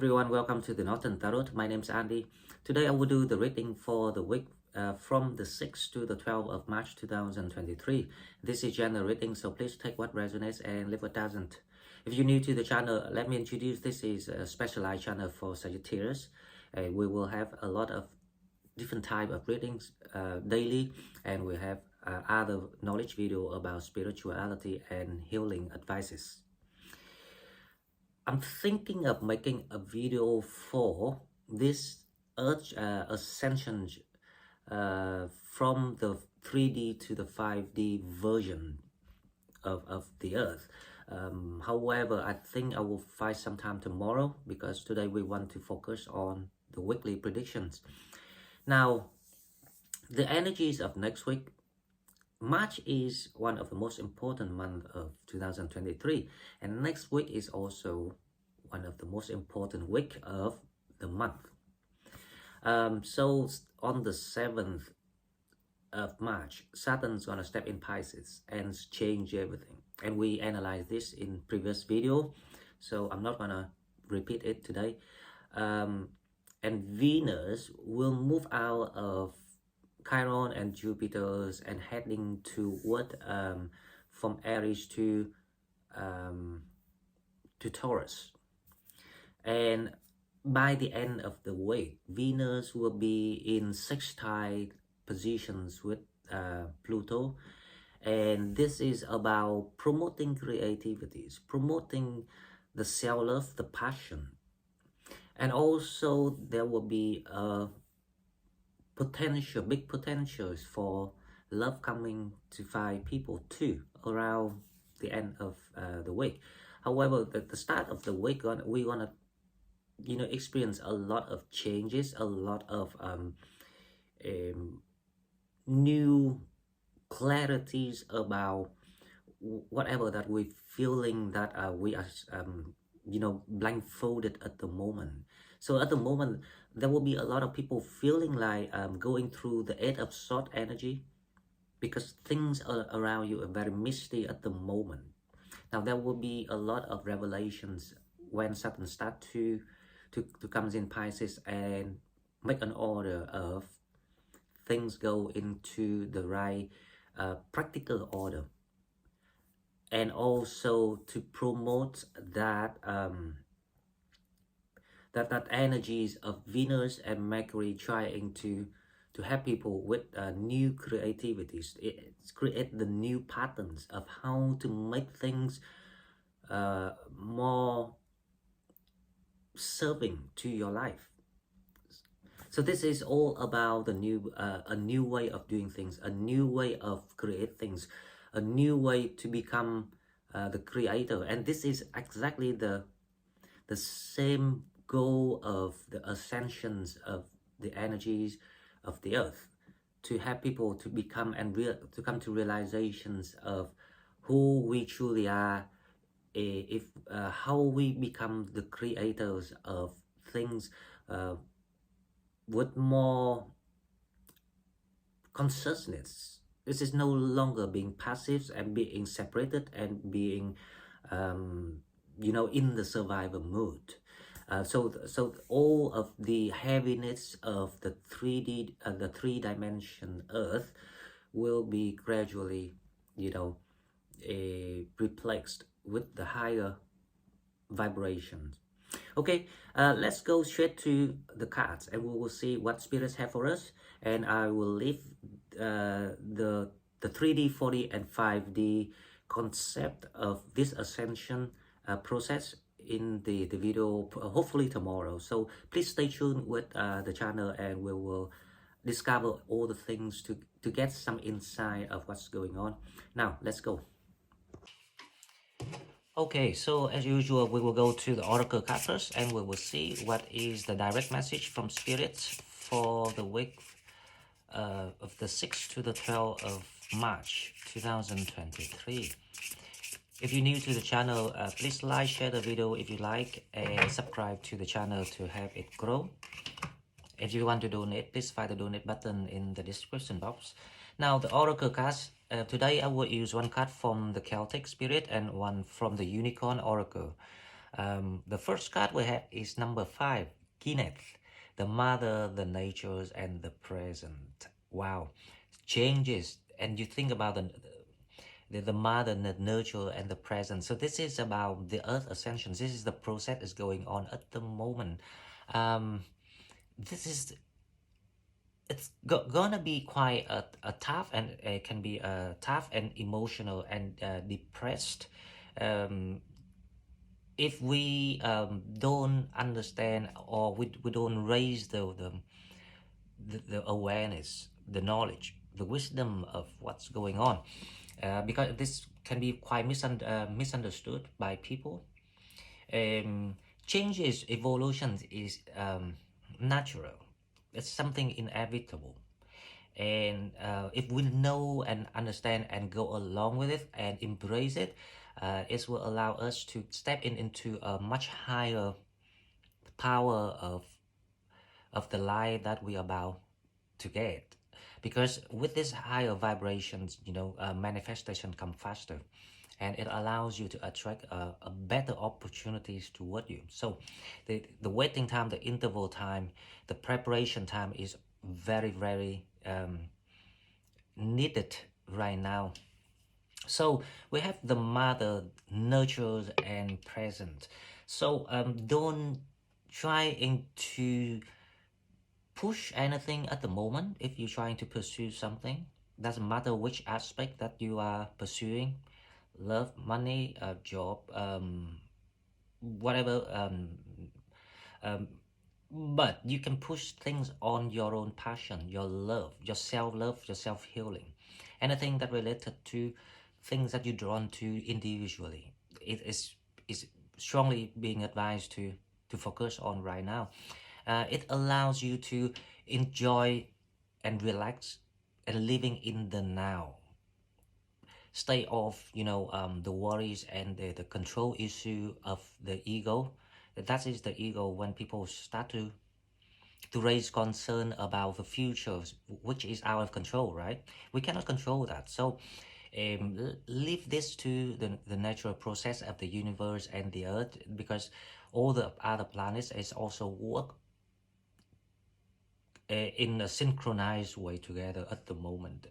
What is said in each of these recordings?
everyone, welcome to the Northern Tarot. My name is Andy. Today I will do the reading for the week from the 6th to the 12th of March 2023. This is general reading, so please take what resonates and leave what doesn't. If you're new to the channel, let me introduce, this is a specialized channel for Sagittarius. We will have a lot of different type of readings daily, and we have other knowledge video about spirituality and healing advices. I'm thinking of making a video for this Earth ascension from the 3D to the 5D version of the Earth. However, I think I will find some time tomorrow because today we want to focus on the weekly predictions. Now, the energies of next week. March is one of the most important months of 2023, and next week is also one of the most important week of the month. So on the 7th of March, Saturn's gonna step in Pisces and change everything. And we analyzed this in previous video, so I'm not gonna repeat it today. And Venus will move out of Chiron and Jupiter's and heading toward from Aries to Taurus. And by the end of the week, Venus will be in sextile positions with Pluto, and this is about promoting creativities, promoting the self-love, the passion, and also there will be a big potentials for love coming to find people too around the end of the week. However, at the start of the week, we're gonna experience a lot of changes, a lot of new clarities about whatever that we're feeling that we are blindfolded at the moment. So at the moment, there will be a lot of people feeling like going through the 8 of Swords energy because things around you are very misty at the moment. Now there will be a lot of revelations when Saturn starts to come in Pisces and make an order of things go into the right practical order, and also to promote that that energies of Venus and Mercury trying to help people with new creativities. It's create the new patterns of how to make things more serving to your life. So this is all about the new a new way of doing things, a new way of create things, a new way to become the creator. And this is exactly the same goal of the ascensions of the energies of the Earth, to have people to become and to come to realizations of who we truly are, how we become the creators of things with more consciousness. This is no longer being passive and being separated and being in the survival mood. So all of the heaviness of the 3D, the 3-dimension Earth will be gradually, replaced with the higher vibrations. Okay, let's go straight to the cards, and we will see what spirits have for us. And I will leave the 3D, 4D, and 5D concept of this ascension process in the video hopefully tomorrow. So please stay tuned with the channel, and we will discover all the things to get some insight of what's going on. Now let's go. Okay, so as usual, we will go to the oracle card first, and we will see what is the direct message from spirits for the week of the 6th to the 12th of March 2023. If you're new to the channel, please like, share the video if you like, and subscribe to the channel to help it grow. If you want to donate, please find the donate button in the description box. Now the oracle cards, today I will use one card from the Celtic spirit and one from the Unicorn Oracle. The first card we have is number 5, Kenneth, the mother, the natures, and the present. Wow, changes, and you think about the mother, the nurture, and the present. So this is about the earth ascension. This is the process is going on at the moment. This is it's gonna be quite a tough, and it can be tough and emotional and depressed um, if we don't understand, or we don't raise the awareness, the knowledge, the wisdom of what's going on, because this can be quite misunderstood by people. um, Changes, evolution is natural. It's something inevitable, and if we know and understand and go along with it and embrace it, it will allow us to step into a much higher power of the life that we are about to get. Because with this higher vibrations, manifestation come faster, and it allows you to attract a better opportunities toward you. So the waiting time, the interval time, the preparation time is very, very needed right now. So we have the mother, nurtures, and present. So don't try to push anything at the moment. If you're trying to pursue something, doesn't matter which aspect that you are pursuing, love, money, job, whatever, um, but you can push things on your own passion, your love, your self-love, your self-healing, anything that related to things that you're drawn to individually. It is strongly being advised to focus on right now. It allows you to enjoy and relax and living in the now. Stay off, the worries and the control issue of the ego. That is the ego. When people start to raise concern about the future, which is out of control, right? We cannot control that. So leave this to the natural process of the universe and the earth, because all the other planets is also work in a synchronized way together at the moment.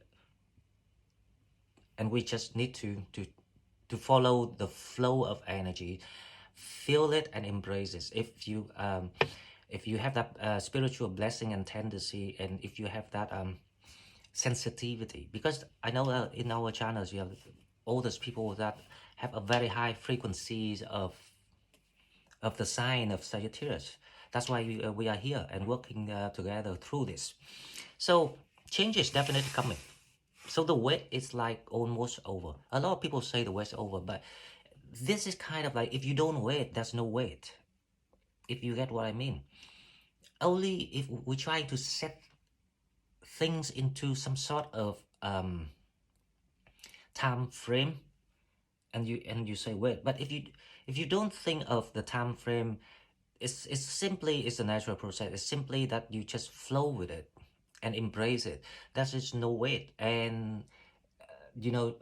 And we just need to follow the flow of energy, feel it and embrace it. If you have that spiritual blessing and tendency, and if you have that sensitivity, because I know in our channels you have all those people that have a very high frequencies of the sign of Sagittarius. That's why we are here and working together through this. So change is definitely coming. So the wait is like almost over. A lot of people say the wait's over, but this is kind of like, if you don't wait, there's no wait. If you get what I mean. Only if we try to set things into some sort of time frame, and you say wait. But if you don't think of the time frame, it's simply a natural process. It's simply that you just flow with it and embrace it. There is no wait, and you know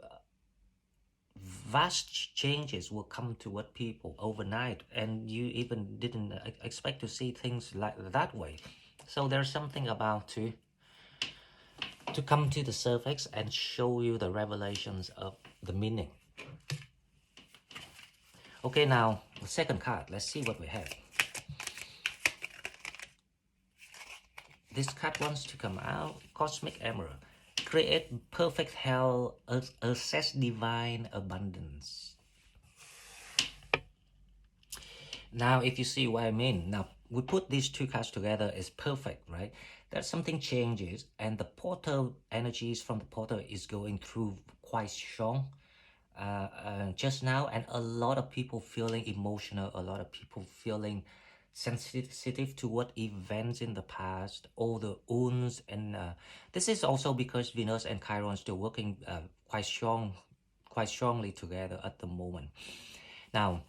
vast changes will come toward people overnight, and you even didn't expect to see things like that way. So there's something about to come to the surface and show you the revelations of the meaning. Okay, now the second card, let's see what we have. This card wants to come out. Cosmic Emerald. Create perfect health, access divine abundance. Now, if you see what I mean, now we put these two cards together, is perfect, right? That something changes, and the portal energies from the portal is going through quite strong just now, and a lot of people feeling emotional, a lot of people feeling sensitive to what events in the past, all the wounds, and this is also because Venus and Chiron still working quite strongly together at the moment. Now,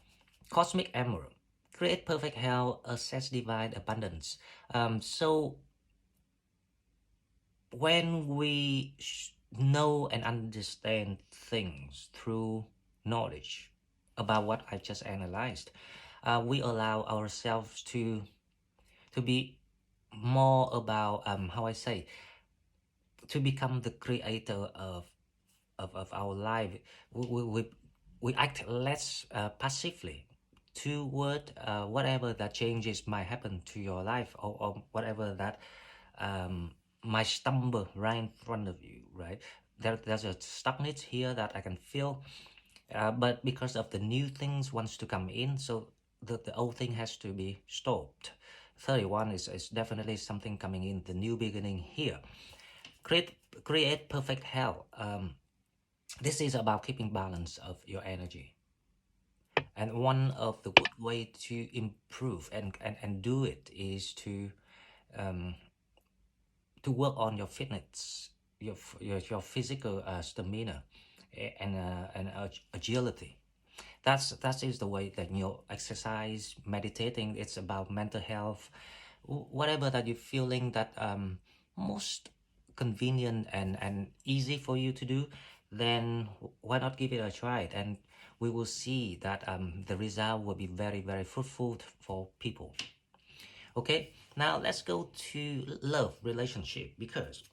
Cosmic Emerald, create perfect health, access divine abundance. So when we know and understand things through knowledge about what I just analyzed, we allow ourselves to be more about how I say, to become the creator of our life. We act less passively toward whatever that changes might happen to your life, or whatever that might stumble right in front of you, right? There's a stuckness here that I can feel, but because of the new things wants to come in, so the old thing has to be stopped. 31 is definitely something coming in, the new beginning here. Create perfect health. This is about keeping balance of your energy. And one of the good way to improve and do it is um, to work on your fitness, your physical stamina, and agility. That is the way that exercise, meditating. It's about mental health, whatever that you're feeling that most convenient and easy for you to do. Then why not give it a try? And we will see that the result will be very fruitful for people. Okay, now let's go to love relationship, because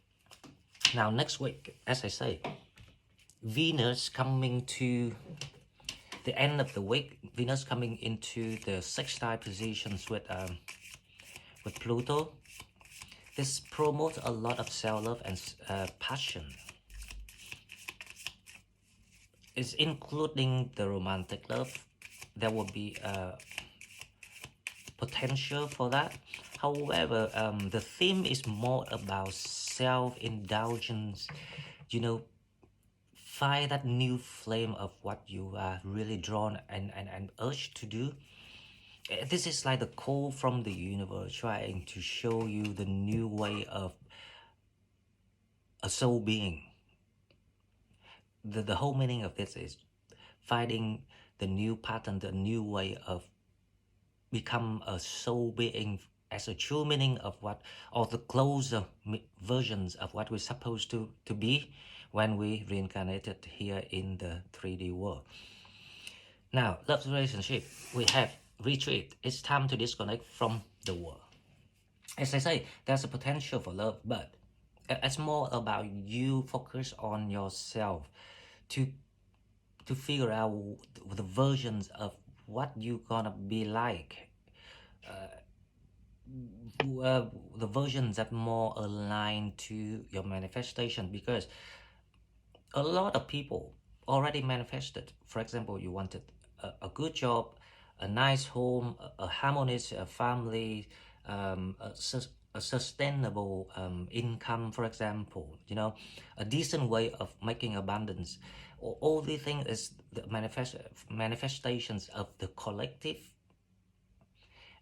now next week, as I say, Venus coming to the end of the week, Venus coming into the sextile positions with Pluto. This promotes a lot of self-love and passion. It's including the romantic love. There will be potential for that. However, the theme is more about self-indulgence. You know, find that new flame of what you are really drawn and urged to do. This is like the call from the universe trying to show you the new way of a soul being. The whole meaning of this is finding the new pattern, the new way of become a soul being as a true meaning of what, or the closer versions of what we're supposed to be when we reincarnated here in the 3D world. Now, love relationship, we have retreat. It's time to disconnect from the world. As I say, there's a potential for love, but it's more about you focus on yourself to figure out the versions of what you're gonna be like, the versions that more align to your manifestation, because a lot of people already manifested. For example, you wanted a good job, a nice home, a harmonious family, a sustainable income, for example, a decent way of making abundance. All these things is the manifestations of the collective,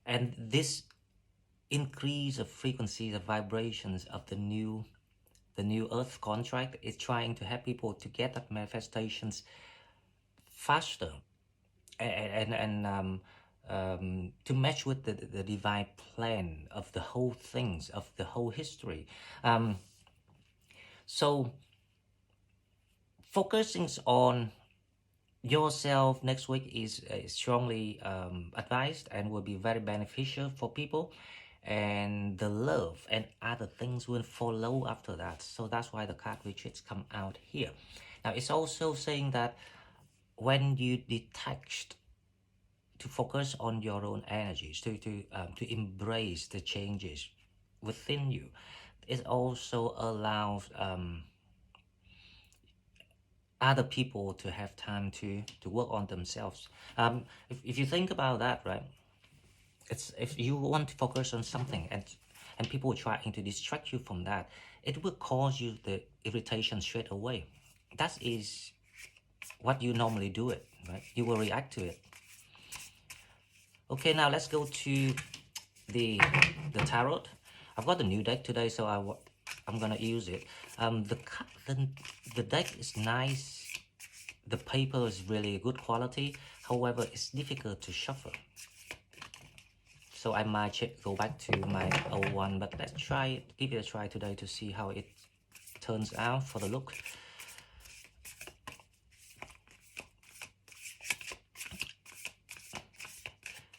and this increase of frequency, the vibrations of the new earth contract is trying to help people to get that manifestations faster, and to match with the divine plan of the whole things, of the whole history. So focusing on yourself next week is strongly advised and will be very beneficial for people, and the love and other things will follow after that. So that's why the card retreats come out here. Now it's also saying that when you detach, to focus on your own energies, to embrace the changes within you, it also allows other people to have time to work on themselves. If you think about that, right? It's, if you want to focus on something and people trying to distract you from that, it will cause you the irritation straight away. That is what you normally do it, right? You will react to it. Okay, now let's go to the tarot. I've got a new deck today, so I'm gonna use it. The deck is nice. The paper is really good quality. However, it's difficult to shuffle. So I might go back to my old one, but let's give it a try today to see how it turns out for the look.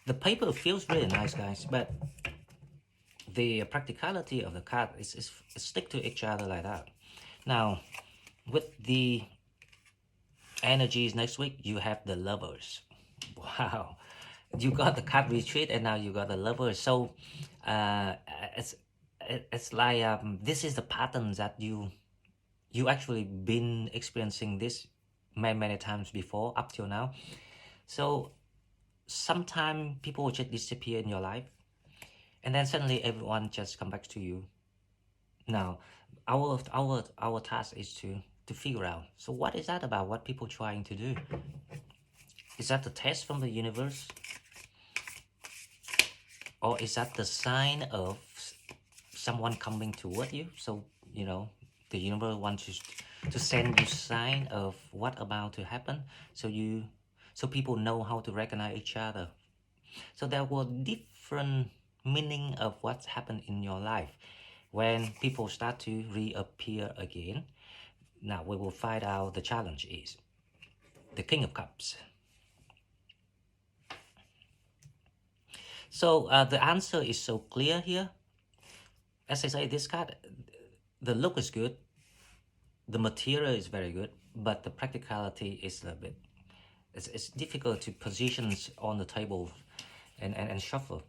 The paper feels really nice, guys, but the practicality of the card is stick to each other like that. Now, with the energies next week, you have the lovers. Wow, you got the card retreat, and now you got the lovers. So, uh, it's it's like this is the pattern that you actually been experiencing this many times before up till now. So sometimes people will just disappear in your life, and then suddenly everyone just come back to you. Now, our task is to figure out. So what is that about? What people trying to do? Is that the test from the universe, or is that the sign of someone coming toward you? So the universe wants to send you sign of what about to happen, so people know how to recognize each other. So there were different meaning of what's happened in your life when people start to reappear again. Now we will find out the challenge is the King of Cups. So the answer is so clear here. As I say, this card, the look is good, the material is very good, but the practicality is a bit, it's difficult to position on the table and shuffle.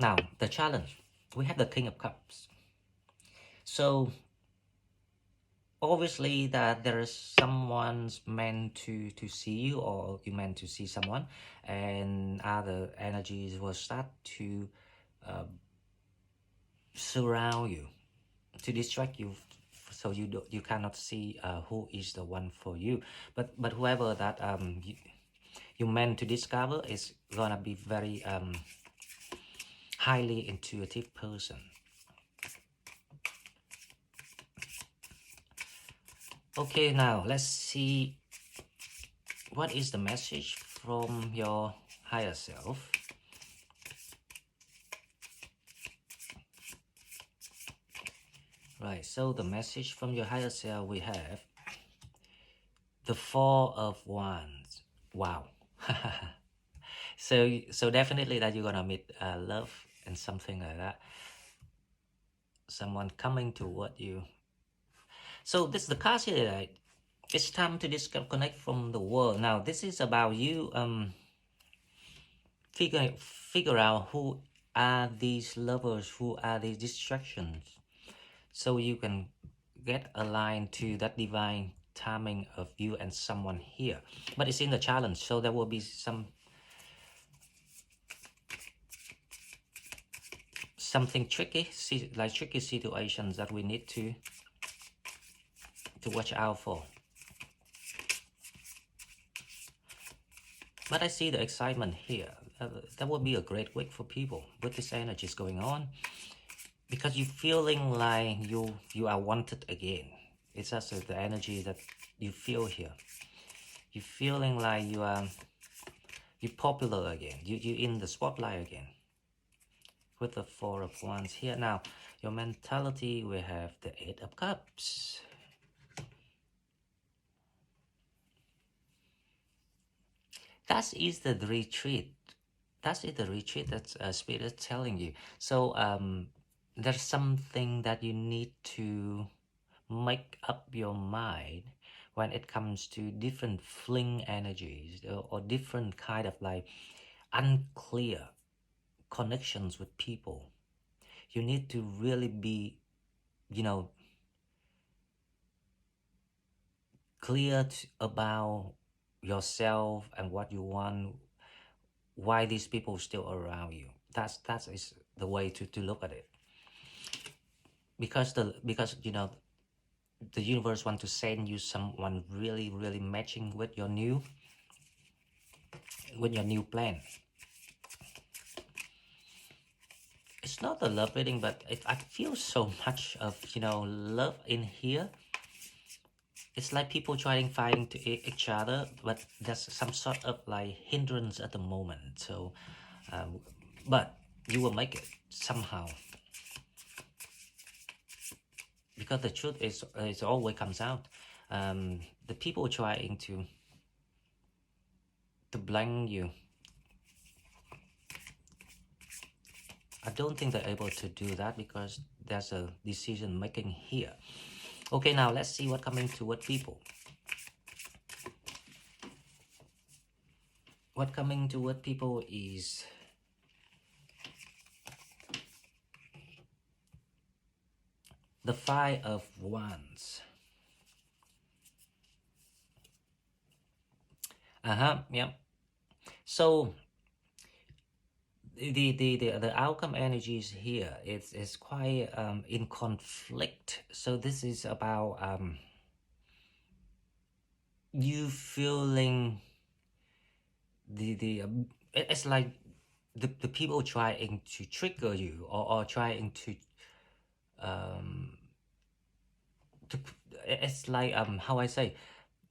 Now, the challenge, we have the King of Cups. So obviously that there is someone's meant to see you, or you meant to see someone, and other energies will start to surround you, to distract you, so you cannot see who is the one for you. But whoever that you meant to discover is gonna be very highly intuitive person. Okay, now let's see what is the message from your higher self. Right, so the message from your higher self, we have the Four of Wands. Wow. So definitely that you're gonna meet love and something like that. Someone coming toward you. So this is the card here, right? It's time to disconnect from the world. Now this is about you figure out who are these lovers, who are these distractions, so you can get aligned to that divine timing of you and someone here. But it's in the challenge, so there will be something tricky, like tricky situations that we need to watch out for. But I see the excitement here. That will be a great week for people with this energies going on, because you're feeling like you are wanted again. It's also the energy that you feel here. You're feeling like you're popular again. You're in the spotlight again. With the Four of Wands here. Now, your mentality, we have the Eight of Cups. That is the retreat. That is the retreat that Spirit is telling you. So there's something that you need to make up your mind when it comes to different fling energies, or different kind of like unclear connections with people. You need to really be, clear about yourself and what you want, why these people still around you. That is the way to look at it. Because the universe want to send you someone really matching with your new plan. It's not a love reading, but I feel so much of love in here. It's like people fighting to each other, but there's some sort of like hindrance at the moment. So but you will make it somehow, because the truth is it always comes out. The people trying to blame you, I don't think they're able to do that because there's a decision making here. Okay, now let's see what coming toward people. What coming toward people is the Five of Wands. Yeah. So the outcome energies here is quite in conflict. So this is about you feeling it's like the people trying to trigger you or trying um to it's like how I say,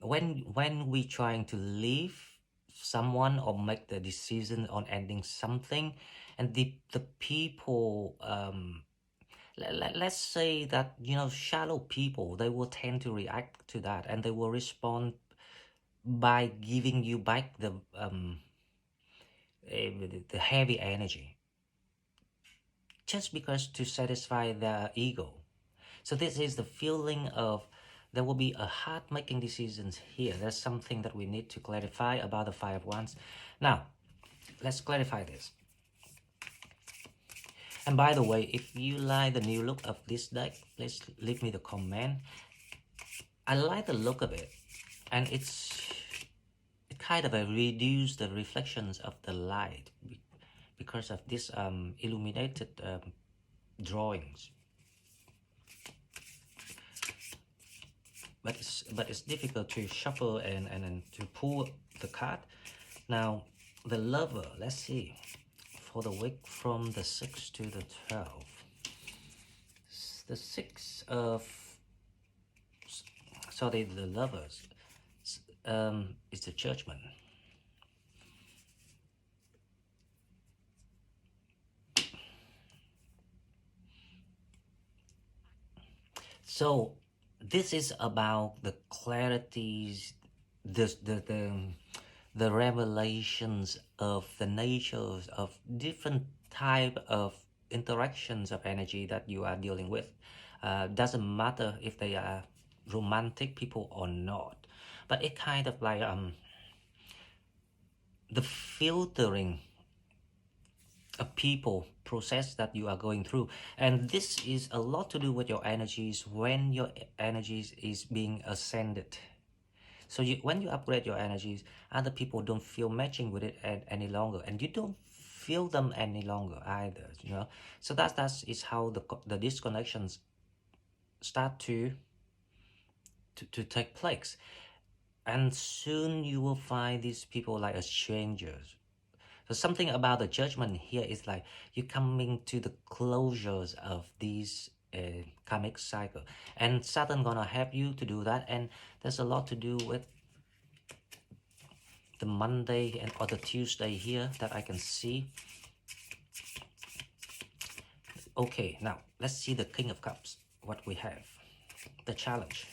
when we trying to leave someone or make the decision on ending something, and the people let's say that, you know, shallow people, they will tend to react to that and they will respond by giving you back the heavy energy just because to satisfy their ego. So this is the feeling of there will be a hard making decisions here. There's something that we need to clarify about the Five of Wands. Now, let's clarify this. And by the way, if you like the new look of this deck, please leave me the comment. I like the look of it, and it kind of reduce the reflections of the light because of this illuminated drawings. But it's difficult to shuffle and to pull the card. Now, the Lover, let's see, for the week from the 6th to the 12th. The 6 of, sorry, the Lovers is the Judgment. So this is about the clarities, the revelations of the natures of different type of interactions of energy that you are dealing with. Doesn't matter if they are romantic people or not, but it kind of like the filtering a people process that you are going through, and this is a lot to do with your energies when your energies is being ascended. So when you upgrade your energies, other people don't feel matching with it any longer, and you don't feel them any longer either, you know. So that is how the disconnections start to take place, and soon you will find these people like as strangers. So something about the Judgment here is like you're coming to the closures of these karmic cycle, and Saturn gonna help you to do that. And there's a lot to do with the Monday and or the Tuesday here that I can see. Okay, now let's see the King of Cups, what we have, the challenge.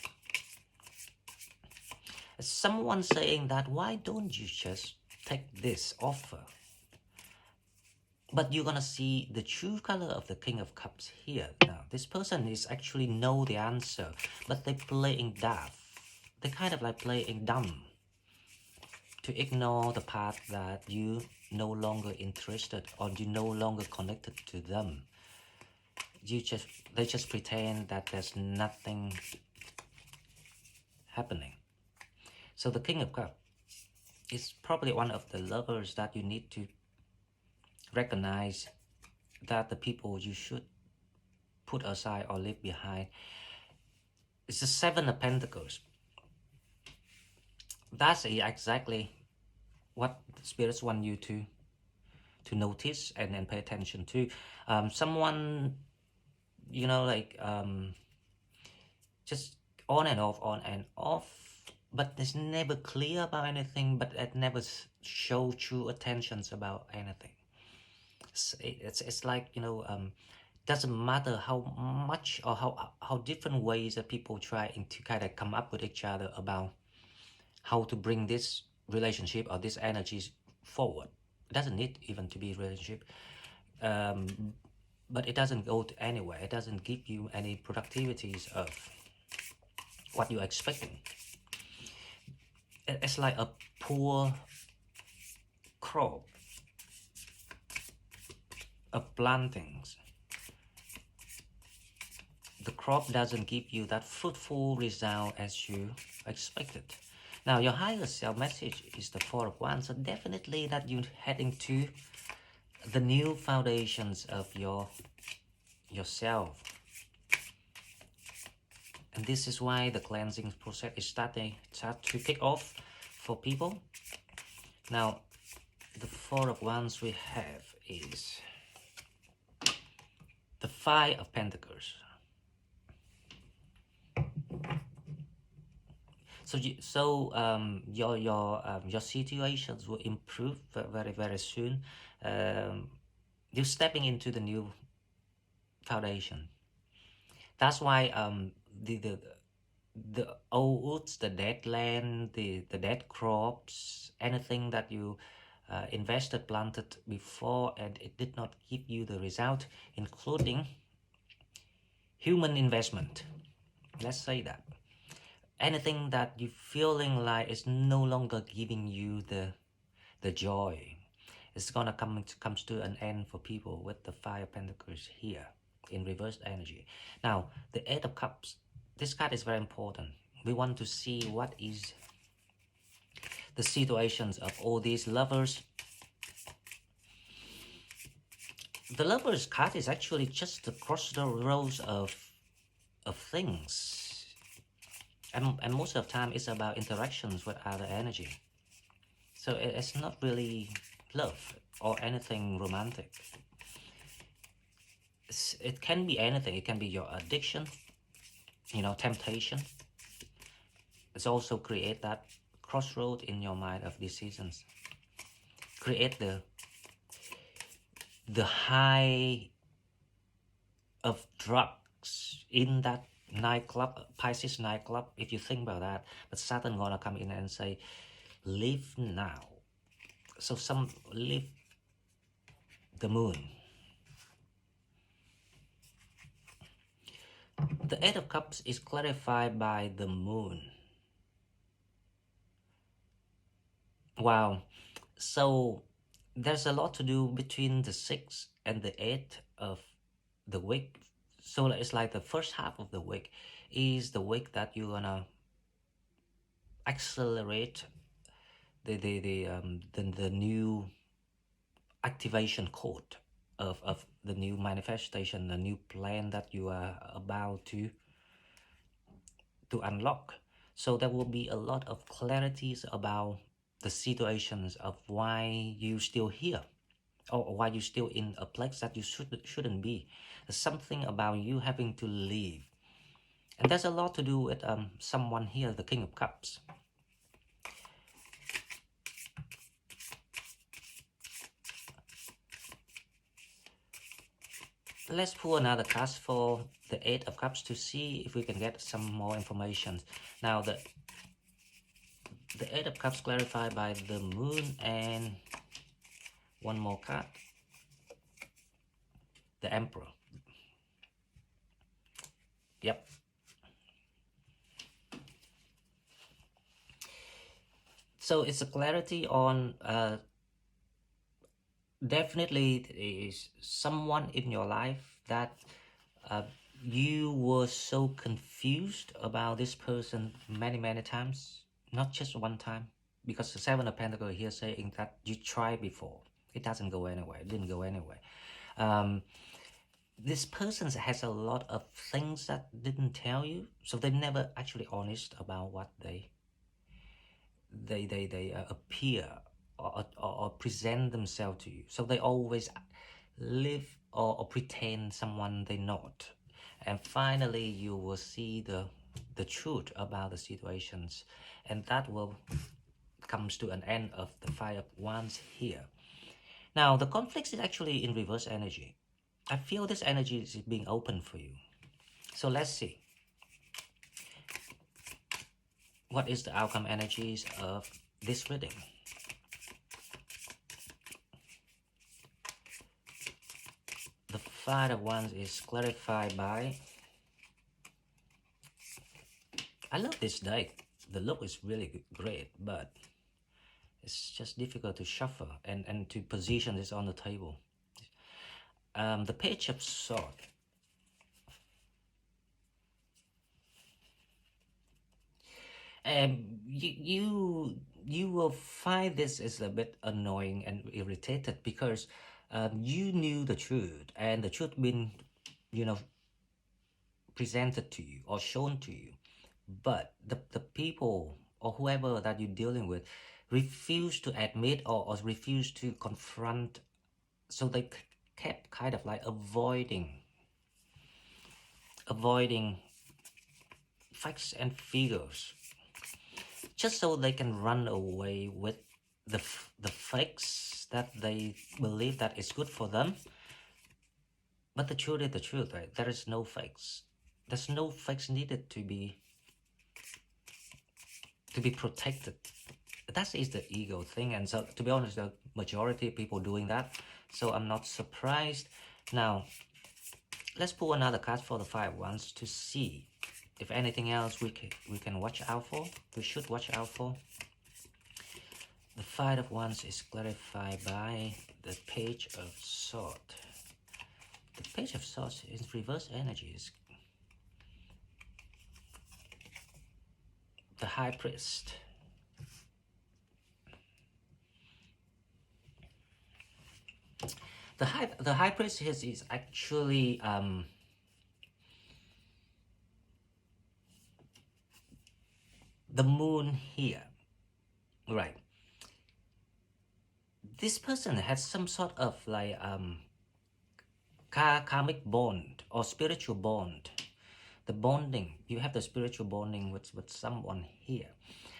Someone saying that why don't you just take this offer? But you're gonna see the true color of the King of Cups here. Now, this person is actually know the answer, but they playing daft. They kind of like playing dumb to ignore the part that you no longer interested or you no longer connected to them. They just pretend that there's nothing happening. So the King of Cups is probably one of the lovers that you need to recognize that the people you should put aside or leave behind. It's the Seven of Pentacles. That's exactly what spirits want you to notice and pay attention to. Someone, you know, like just on and off, but it's never clear about anything, but it never show true attentions about anything. It's like, you know, doesn't matter how much or how different ways that people try to kind of come up with each other about how to bring this relationship or these energies forward. It doesn't need even to be a relationship. but it doesn't go to anywhere. It doesn't give you any productivities of what you're expecting. It's like a poor crop of plantings. The crop doesn't give you that fruitful result as you expected. Now your higher self message is the Four of Wands, so definitely that you're heading to the new foundations of yourself. And this is why the cleansing process is start to kick off for people. Now the Four of Wands we have is the Five of Pentacles. So your situations will improve very soon. You're stepping into the new foundation. That's why the old woods, the dead land, the dead crops, anything that you invested, planted before, and it did not give you the result, including human investment. Let's say that. Anything that you feeling like is no longer giving you the joy, it's gonna comes to an end for people with the Five of Pentacles here in reverse energy. Now the Eight of Cups, this card is very important. We want to see what is the situations of all these lovers. The Lovers card is actually just the crossroads of things. And most of the time it's about interactions with other energy. So it's not really love or anything romantic. It can be anything. It can be your addiction, temptation. It's also create that crossroad in your mind of decisions. Create the high of drugs in that nightclub, Pisces nightclub, if you think about that. But Saturn gonna come in and say, live now. So some live the moon. The Eight of Cups is clarified by the moon. Wow. So there's a lot to do between the 6th and the 8th of the week. So it's like the first half of the week is the week that you're gonna accelerate the new activation code of the new manifestation, the new plan that you are about to unlock. So there will be a lot of clarities about the situations of why you still here, or why you still in a place that you shouldn't be. There's something about you having to leave. And there's a lot to do with someone here, the King of Cups. Let's pull another card for the Eight of Cups to see if we can get some more information. Now the Eight of Cups clarified by the Moon, and one more card, the Emperor. Yep. So it's a clarity on definitely there is someone in your life that you were so confused about this person many times, not just one time, because the Seven of Pentacles here saying that you tried before, it doesn't go anywhere, it didn't go anywhere. This person has a lot of things that didn't tell you, so they're never actually honest about what they appear or present themselves to you. So they always live or pretend someone they're not. And finally you will see the truth about the situations, and that will comes to an end of the Five of Wands here. Now the conflict is actually in reverse energy. I feel this energy is being open for you. So let's see. What is the outcome energies of this reading? The Five of Wands is clarified by... I love this deck. The look is really great, but it's just difficult to shuffle and to position this on the table. The Page of Swords. You will find this is a bit annoying and irritated because you knew the truth, and the truth been, you know, presented to you or shown to you, but the people or whoever that you're dealing with refuse to admit or refuse to confront, so they kept kind of like avoiding facts and figures, just so they can run away with the facts that they believe that is good for them. But the truth is the truth, right? There is no fakes. There's no fakes needed to be protected. That is the ego thing, and so to be honest, the majority of people doing that, so I'm not surprised. Now let's pull another card for the Five of Wands to see if anything else we can watch out for, we should watch out for. The Five of Wands is clarified by the Page of Swords. The Page of Swords in reverse energy is the High Priest. The High Priest is actually the moon here, right? This person has some sort of like karmic bond or spiritual bond. The bonding, you have the spiritual bonding with someone here.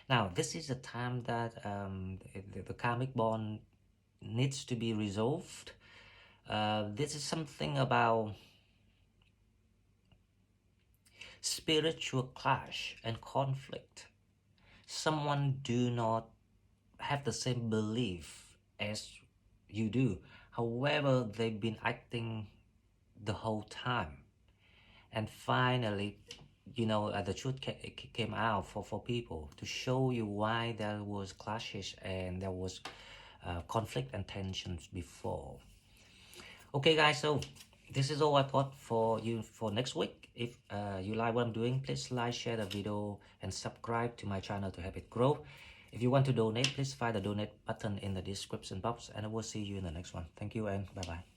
Now this is a time that the karmic bond needs to be resolved. This is something about spiritual clash and conflict. Someone do not have the same belief as you do. However, they've been acting the whole time. And finally, you know, the truth came out for people to show you why there was clashes and there was conflict and tensions before. Okay guys, so this is all I've got for you for next week. If you like what I'm doing, please like, share the video and subscribe to my channel to help it grow. If you want to donate, please find the donate button in the description box, and I will see you in the next one. Thank you and bye bye.